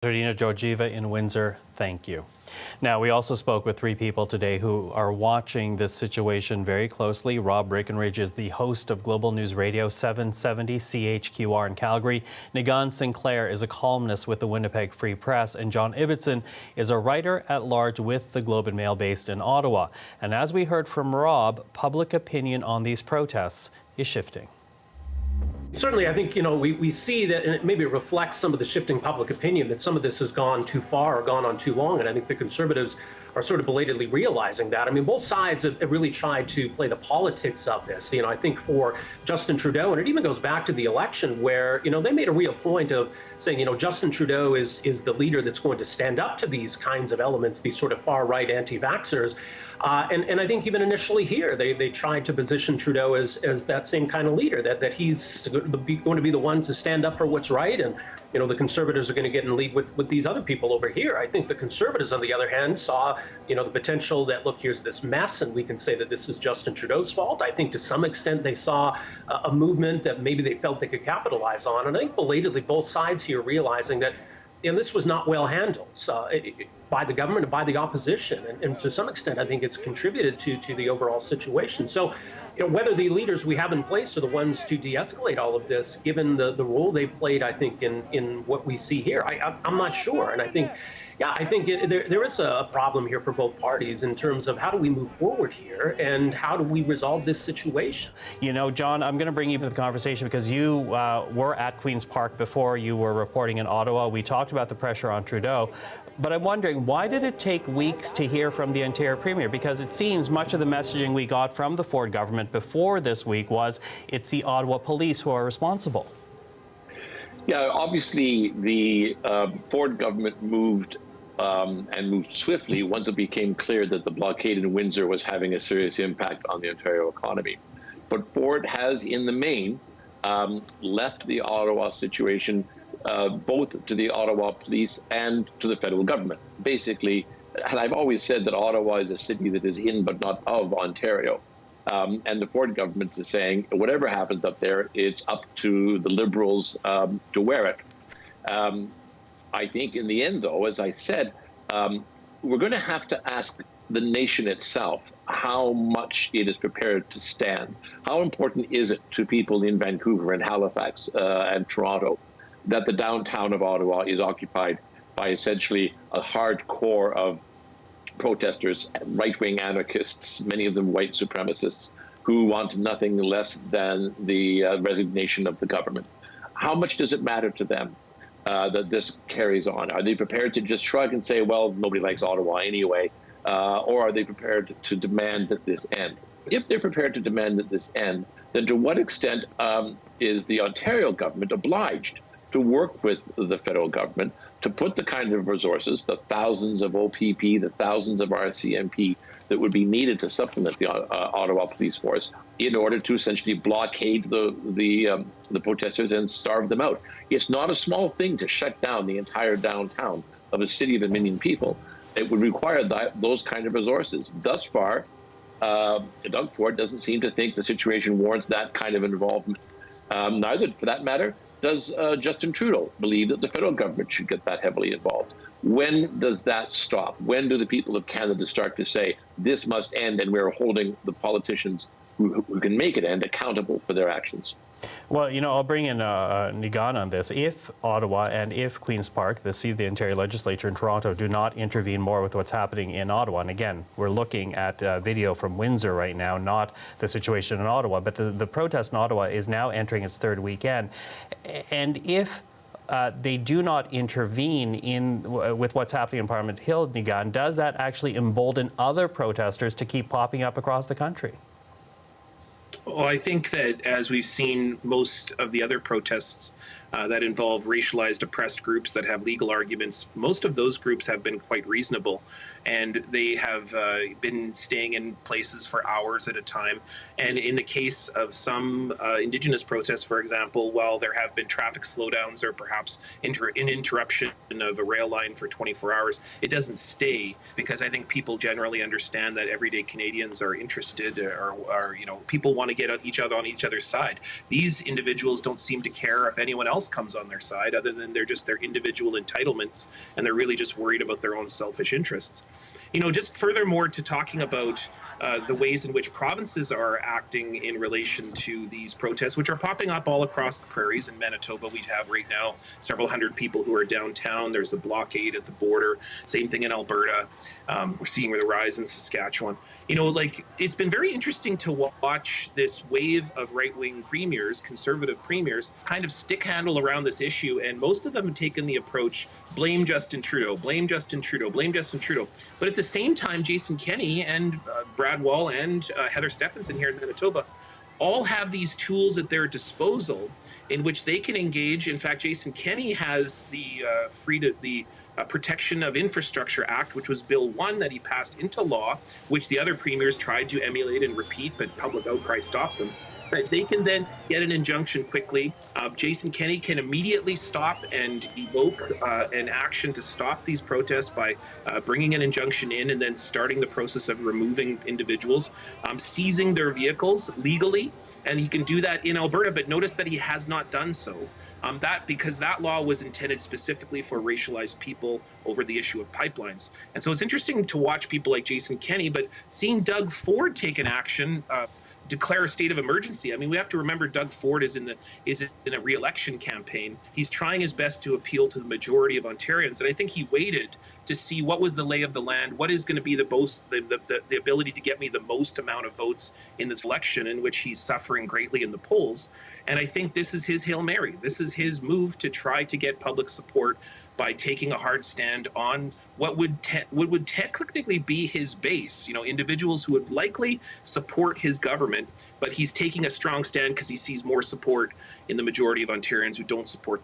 Zardina Georgieva in Windsor, thank you. Now, we also spoke with three people today who are watching this situation very closely. Rob Breckenridge is the host of Global News Radio 770 CHQR in Calgary. Nigan Sinclair is a columnist with the Winnipeg Free Press. And John Ibbotson is a writer at large with the Globe and Mail based in Ottawa. And as we heard from Rob, public opinion on these protests is shifting. Certainly, I think, we see that, and maybe it reflects some of the shifting public opinion, that some of this has gone too far or gone on too long. And I think the Conservatives are sort of belatedly realizing that. I mean, both sides have really tried to play the politics of this. I think for Justin Trudeau, and it even goes back to the election where, they made a real point of saying, Justin Trudeau is the leader that's going to stand up to these kinds of elements, these sort of far-right anti-vaxxers. And I think even initially here, they tried to position Trudeau as that same kind of leader, that he's going to be the one to stand up for what's right. And, the Conservatives are going to get in lead with these other people over here. I think the Conservatives, on the other hand, saw, the potential that, look, here's this mess, and we can say that this is Justin Trudeau's fault. I think to some extent they saw a movement that maybe they felt they could capitalize on. And I think belatedly both sides here realizing that, this was not well handled by the government and by the opposition. And to some extent, I think it's contributed to the overall situation. So, whether the leaders we have in place are the ones to de-escalate all of this, given the role they've played, I think, in what we see here, I'm not sure. And I think, there is a problem here for both parties in terms of how do we move forward here and how do we resolve this situation. John, I'm going to bring you into the conversation because you were at Queen's Park before you were reporting in Ottawa. We talked about the pressure on Trudeau, but I'm wondering, why did it take weeks to hear from the Ontario Premier? Because it seems much of the messaging we got from the Ford government before this week was it's the Ottawa police who are responsible. Yeah, obviously the Ford government moved and moved swiftly once it became clear that the blockade in Windsor was having a serious impact on the Ontario economy. But Ford has, in the main, left the Ottawa situation both to the Ottawa police and to the federal government. Basically, and I've always said that Ottawa is a city that is in but not of Ontario. And the Ford government is saying, whatever happens up there, it's up to the Liberals to wear it. I think in the end, though, as I said, we're going to have to ask the nation itself how much it is prepared to stand. How important is it to people in Vancouver and Halifax and Toronto that the downtown of Ottawa is occupied by essentially a hard core of protesters, right-wing anarchists, many of them white supremacists, who want nothing less than the resignation of the government? How much does it matter to them that this carries on? Are they prepared to just shrug and say, well, nobody likes Ottawa anyway? Or are they prepared to demand that this end? If they're prepared to demand that this end, then to what extent is the Ontario government obliged to work with the federal government to put the kind of resources, the thousands of OPP, the thousands of RCMP that would be needed to supplement the Ottawa police force in order to essentially blockade the protesters and starve them out? It's not a small thing to shut down the entire downtown of a city of 1 million people. It would require those kind of resources. Thus far, Doug Ford doesn't seem to think the situation warrants that kind of involvement. Neither, for that matter, does Justin Trudeau believe that the federal government should get that heavily involved. When does that stop? When do the people of Canada start to say, this must end, and we're holding the politicians who can make it end accountable for their actions? Well, I'll bring in Nigan on this. If Ottawa and if Queen's Park, the seat of the Ontario Legislature in Toronto, do not intervene more with what's happening in Ottawa, and again, we're looking at video from Windsor right now, not the situation in Ottawa, but the protest in Ottawa is now entering its third weekend. And if they do not intervene with what's happening in Parliament Hill, Nigan, does that actually embolden other protesters to keep popping up across the country? Well, I think that as we've seen most of the other protests that involve racialized oppressed groups that have legal arguments, most of those groups have been quite reasonable, and they have been staying in places for hours at a time. And in the case of some Indigenous protests, for example, while there have been traffic slowdowns or perhaps an interruption of a rail line for 24 hours, it doesn't stay, because I think people generally understand that everyday Canadians are interested, or people want to get each other on each other's side. These individuals don't seem to care if anyone else else comes on their side other than they're just their individual entitlements, and they're really just worried about their own selfish interests. Just furthermore to talking about the ways in which provinces are acting in relation to these protests, which are popping up all across the prairies. In Manitoba, we have right now several hundred people who are downtown. There's a blockade at the border. Same thing in Alberta. We're seeing the rise in Saskatchewan. It's been very interesting to watch this wave of right-wing premiers, conservative premiers, kind of stick handle around this issue. And most of them have taken the approach, blame Justin Trudeau, blame Justin Trudeau, blame Justin Trudeau. But at the same time, Jason Kenney and Brad Wall and Heather Stephenson here in Manitoba all have these tools at their disposal in which they can engage. In fact, Jason Kenney has the Protection of Infrastructure Act, which was Bill 1 that he passed into law, which the other premiers tried to emulate and repeat, but public outcry stopped them. But they can then get an injunction quickly. Jason Kenney can immediately stop and evoke an action to stop these protests by bringing an injunction in and then starting the process of removing individuals, seizing their vehicles legally. And he can do that in Alberta, but notice that he has not done so. Because that law was intended specifically for racialized people over the issue of pipelines. And so it's interesting to watch people like Jason Kenney, but seeing Doug Ford take an action, declare a state of emergency. I mean, we have to remember Doug Ford is in a re-election campaign. He's trying his best to appeal to the majority of Ontarians, and I think he waited to see what was the lay of the land, what is going to be the ability to get me the most amount of votes in this election, in which he's suffering greatly in the polls. And I think this is his Hail Mary. This is his move to try to get public support by taking a hard stand on what would technically be his base, individuals who would likely support his government, but he's taking a strong stand because he sees more support in the majority of Ontarians who don't support